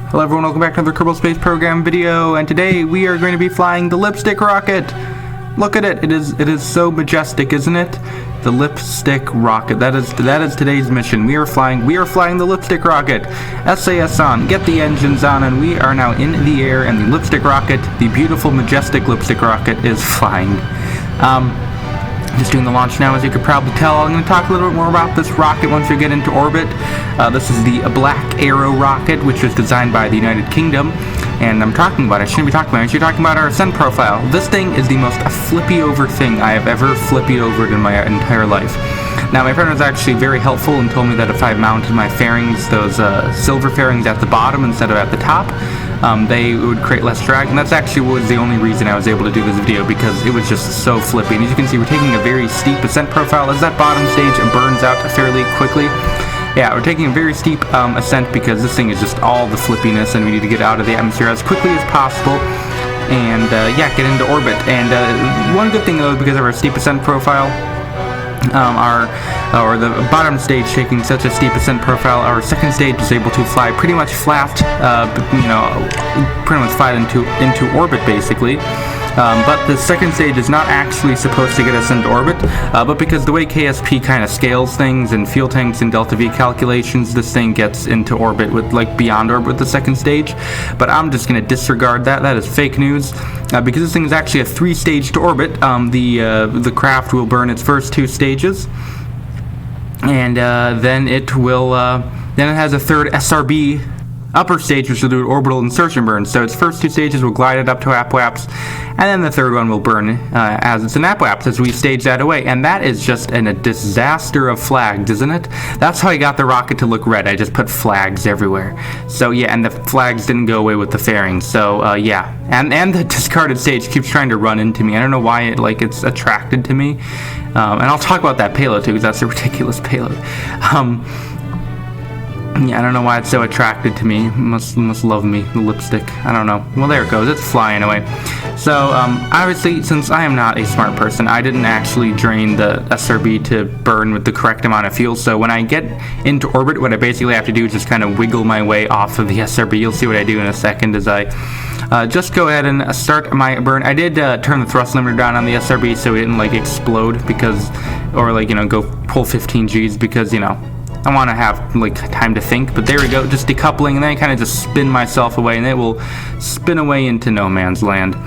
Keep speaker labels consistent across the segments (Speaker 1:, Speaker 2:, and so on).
Speaker 1: Hello everyone, welcome back to another Kerbal Space Program video, and today we are going to be flying the lipstick rocket. Look at it, it is so majestic, isn't it? The lipstick rocket, that is today's mission. We are flying the lipstick rocket. SAS on, get the engines on, and we are now in the air, and the lipstick rocket, the beautiful majestic lipstick rocket, is flying. Just doing the launch now, as you could probably tell. I'm going to talk a little bit more about this rocket once we get into orbit. This is the Black Arrow rocket, which was designed by the United Kingdom. And I shouldn't be talking about it, I should be talking about our ascent profile. This thing is the most flippy over thing I have ever flippy overed in my entire life. Now, my friend was actually very helpful and told me that if I mounted my fairings, those silver fairings at the bottom instead of at the top, they would create less drag, and that's actually was the only reason I was able to do this video, because it was just so flippy. And as you can see, we're taking a very steep ascent profile as that bottom stage burns out fairly quickly. Yeah, we're taking a very steep ascent because this thing is just all the flippiness, and we need to get out of the atmosphere as quickly as possible and yeah, get into orbit. And one good thing though, because of our steep ascent profile, the bottom stage taking such a steep ascent profile, our second stage is able to fly pretty much flat, pretty much flat into orbit basically. But the second stage is not actually supposed to get us into orbit, but because the way KSP kind of scales things and fuel tanks and delta V calculations, this thing gets into orbit with beyond orbit with the second stage. But I'm just going to disregard that. That is fake news, because this thing is actually a 3-stage to orbit. The craft will burn its first 2 stages, and then it will then it has a third SRB upper stage, which will do an orbital insertion burn. So its first 2 stages will glide it up to apoapse, and then the third one will burn as it's an apoapse as we stage that away. And that is just a disaster of flags, isn't it? That's how I got the rocket to look red. I just put flags everywhere. So yeah, and the flags didn't go away with the fairings. So yeah, and the discarded stage keeps trying to run into me. I don't know why it's attracted to me. And I'll talk about that payload too, because that's a ridiculous payload. Yeah, I don't know why it's so attracted to me. Must love me, the lipstick. I don't know. Well, there it goes. It's flying away. So, obviously, since I am not a smart person, I didn't actually drain the SRB to burn with the correct amount of fuel. So when I get into orbit, what I basically have to do is just kind of wiggle my way off of the SRB. You'll see what I do in a second as I just go ahead and start my burn. I did turn the thrust limiter down on the SRB so it didn't explode, because, or go pull 15 Gs, because I want to have time to think. But there we go, just decoupling, and then I kind of just spin myself away, and it will spin away into no man's land.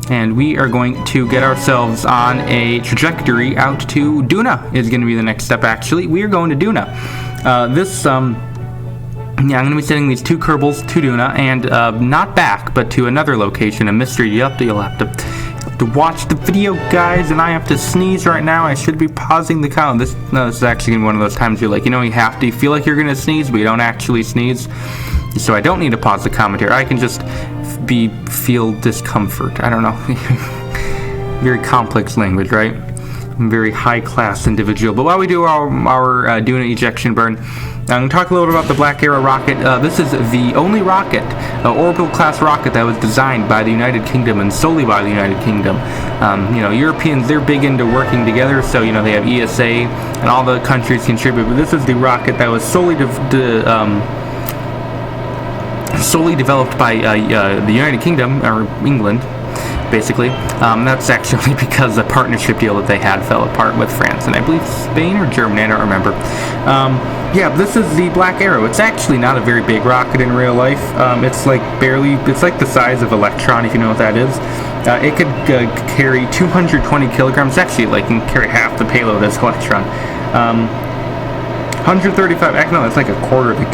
Speaker 1: And we are going to get ourselves on a trajectory out to Duna. Is going to be the next step. Actually, we are going to Duna. Yeah, I'm going to be sending these 2 Kerbals to Duna, and not back, but to another location, a mystery. You'll have to watch the video, guys. And I have to sneeze right now. I should be pausing the count. This is actually gonna be one of those times you're you feel like you're gonna sneeze, but you don't actually sneeze. So I don't need to pause the commentary. I can just feel discomfort. I don't know. Very complex language, right? I'm a very high-class individual. But while we do our Duna ejection burn, I'm going to talk a little bit about the Black Arrow rocket. This is the only rocket, orbital-class rocket, that was designed by the United Kingdom and solely by the United Kingdom. Europeans, they're big into working together, so, they have ESA, and all the countries contribute. But this is the rocket that was solely developed by the United Kingdom, or England, basically. That's actually because the partnership deal that they had fell apart with France, and I believe Spain or Germany, I don't remember. Yeah, this is the Black Arrow. It's actually not a very big rocket in real life. It's it's the size of Electron, if you know what that is. It could carry 220 kilograms. Actually, it can carry half the payload as Electron. 135, actually, no, that's like a quarter of the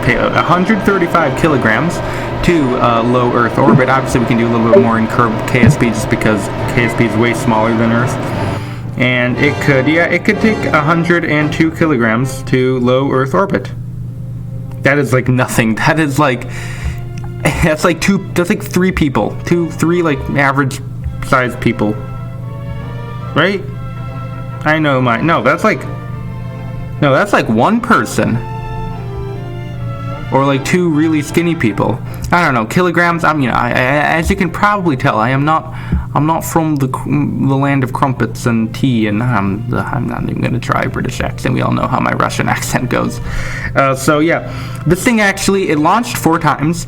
Speaker 1: payload. 135 kilograms to low Earth orbit. Obviously, we can do a little bit more in KSP, just because KSP is way smaller than Earth. And it could take 102 kilograms to low Earth orbit. That is nothing. That's like 3 people. 3 average sized people. Right? I know that's like 1 person. or like two really skinny people. I don't know, kilograms. As you can probably tell, I'm not from the land of crumpets and tea, and I'm not even gonna try a British accent. We all know how my Russian accent goes. So yeah, this thing actually, it launched 4 times.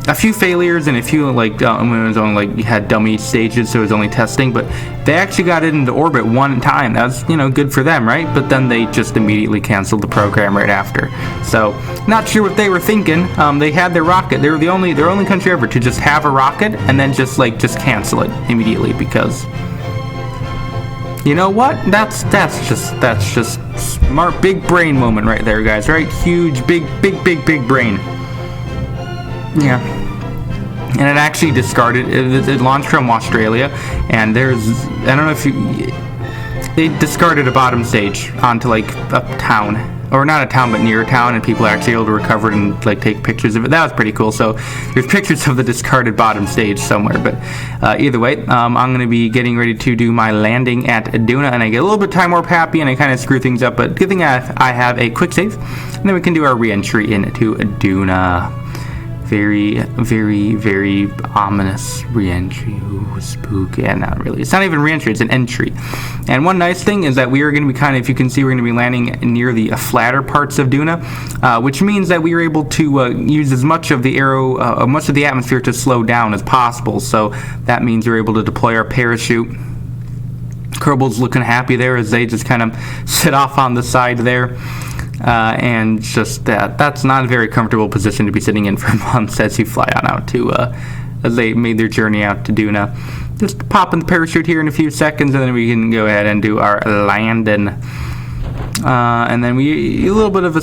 Speaker 1: A few failures and a few when it was only you had dummy stages, so it was only testing, but they actually got it into orbit 1 time. That was good for them, right? But then they just immediately canceled the program right after. So not sure what they were thinking. They had their rocket. They were the only country ever to just have a rocket and then just cancel it immediately, because you know what? That's just smart, big brain moment right there, guys. Right? Huge, big brain. Yeah, and it actually discarded. It launched from Australia, and I don't know if they discarded a bottom stage onto a town, or not a town, but near a town, and people are actually able to recover it and take pictures of it. That was pretty cool. So there's pictures of the discarded bottom stage somewhere. But either way, I'm going to be getting ready to do my landing at Duna, and I get a little bit time warp happy, and I kind of screw things up. But good thing I have a quick save, and then we can do our re-entry into Duna. Very, very, very ominous re-entry. Ooh, spooky. Yeah, not really. It's not even re-entry, it's an entry. And one nice thing is that we are going to be if you can see, we're going to be landing near the flatter parts of Duna, which means that we are able to use as much of the much of the atmosphere to slow down as possible. So that means we're able to deploy our parachute. Kerbal's looking happy there as they just kind of sit off on the side there. And just that's not a very comfortable position to be sitting in for months as you fly on out to, as they made their journey out to Duna. Just pop in the parachute here in a few seconds, and then we can go ahead and do our landing. And then a little bit of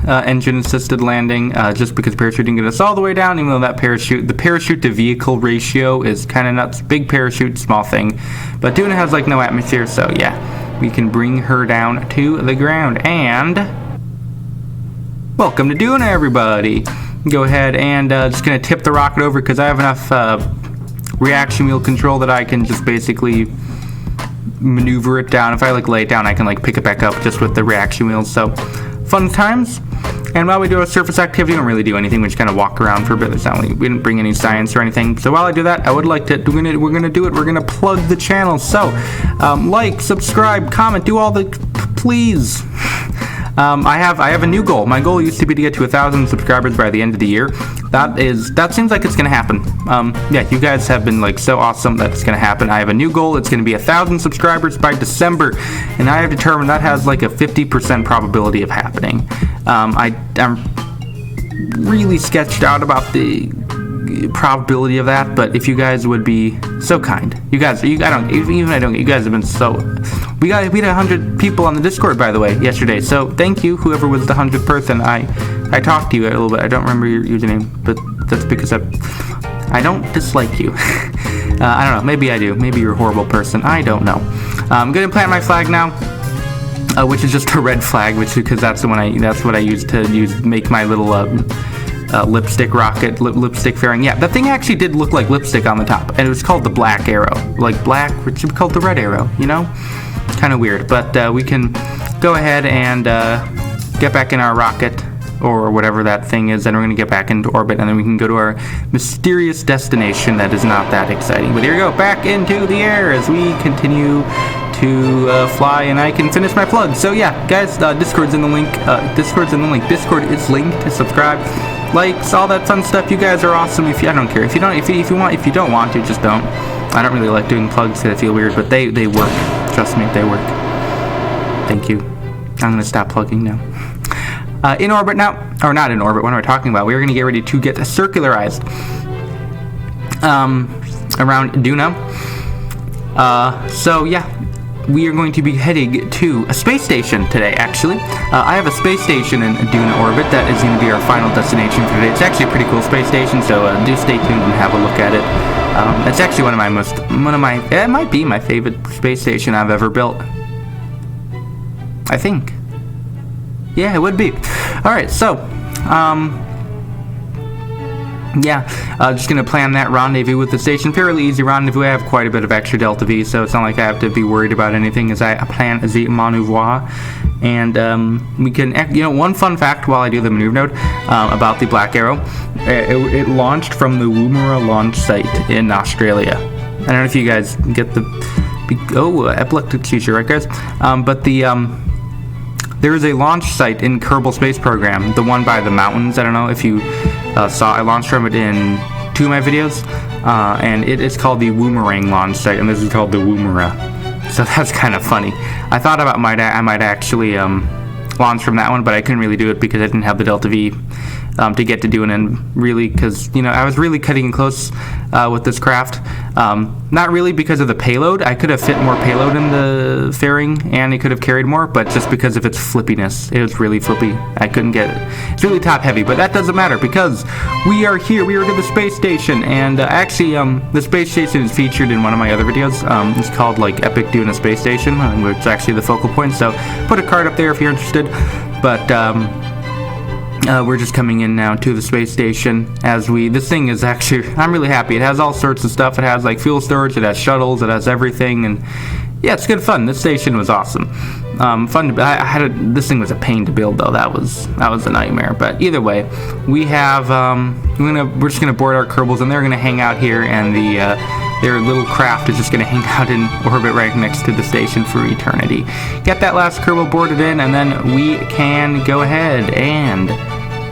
Speaker 1: engine-assisted landing, just because parachute didn't get us all the way down, even though the parachute to vehicle ratio is kind of nuts. Big parachute, small thing. But Duna has no atmosphere, so yeah, we can bring her down to the ground. And welcome to Duna, everybody. Go ahead and just gonna tip the rocket over because I have enough reaction wheel control that I can just basically maneuver it down. If I lay it down, I can pick it back up just with the reaction wheels. So fun times. And while we do a surface activity, we don't really do anything. We just kind of walk around for a bit. We didn't bring any science or anything. So while I do that, I would like to. We're gonna plug the channel. So like, subscribe, comment, do all the please. I have a new goal. My goal used to be to get to 1,000 subscribers by the end of the year. That seems like it's gonna happen. Yeah, you guys have been so awesome that it's gonna happen. I have a new goal. It's gonna be 1,000 subscribers by December, and I have determined that has a 50% probability of happening. I'm really sketched out about the probability of that, but if you guys would be so kind, you guys have been so. We had 100 people on the Discord, by the way, yesterday. So thank you, whoever was the 100th person. I talked to you a little bit. I don't remember your username, but that's because I don't dislike you. I don't know. Maybe I do. Maybe you're a horrible person. I don't know. I'm gonna plant my flag now, which is just a red flag, because that's what I use to make my little lipstick rocket, lipstick fairing. Yeah, that thing actually did look like lipstick on the top, and it was called the black arrow. Black, which should be called the red arrow, Kind of weird, but we can go ahead and get back in our rocket, or whatever that thing is, and we're going to get back into orbit, and then we can go to our mysterious destination that is not that exciting. But here we go, back into the air as we continue to fly, and I can finish my plug. So yeah, guys, Discord's in the link. Discord is linked to subscribe, likes, all that fun stuff. You guys are awesome. I don't care if you don't want to, just don't. I don't really like doing plugs because I feel weird, but they work. Trust me, they work. Thank you. I'm gonna stop plugging now. In orbit now, or not in orbit. What am I talking about? We're gonna get ready to get circularized around Duna. So yeah, we are going to be heading to a space station today, actually. I have a space station in Duna orbit that is going to be our final destination for today. It's actually a pretty cool space station, so do stay tuned and have a look at it. It's actually it might be my favorite space station I've ever built. I think. Yeah, it would be. Alright, so, just gonna plan that rendezvous with the station. Fairly easy rendezvous. I have quite a bit of extra Delta V, so it's not like I have to be worried about anything as I plan the maneuver. And we can, one fun fact while I do the maneuver node about the Black Arrow, it launched from the Woomera launch site in Australia. I don't know if you guys get the, epileptic seizure, right guys? But there is a launch site in Kerbal Space Program, the one by the mountains. I don't know if you saw, I launched from it in 2 of my videos, and it is called the Woomerang launch site, and this is called the Woomera. So that's kind of funny. I thought about I might actually launch from that one, but I couldn't really do it because I didn't have the Delta V to get to doing it, really, because I was really cutting close with this craft. Not really because of the payload. I could have fit more payload in the fairing, and it could have carried more, but just because of its flippiness. It was really flippy. I couldn't get it. It's really top heavy, but that doesn't matter because we are here. We are to the space station, and actually, the space station is featured in one of my other videos. It's called like Epic Doing a Space Station, which is actually the focal point. So put a card up there if you're interested. But we're just coming in now to the space station this thing is actually, I'm really happy. It has all sorts of stuff. It has like fuel storage, it has shuttles, it has everything, and yeah, it's good fun. This station was awesome. Fun to, this thing was a pain to build though. That was a nightmare. But either way, we have, we're just gonna board our Kerbals and they're gonna hang out here, and their little craft is just going to hang out in orbit right next to the station for eternity. Get that last Kerbal boarded in, and then we can go ahead and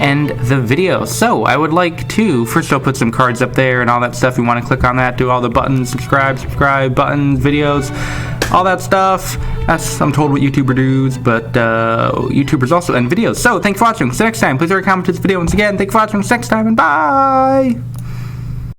Speaker 1: end the video. So I would like to, first I'll put some cards up there and all that stuff. You want to click on that, do all the buttons, subscribe buttons, videos, all that stuff. That's, I'm told, what YouTuber does, but YouTubers also end videos. So thanks for watching. See you next time. Please rate, comment this video once again. Thanks for watching. See you next time, and bye!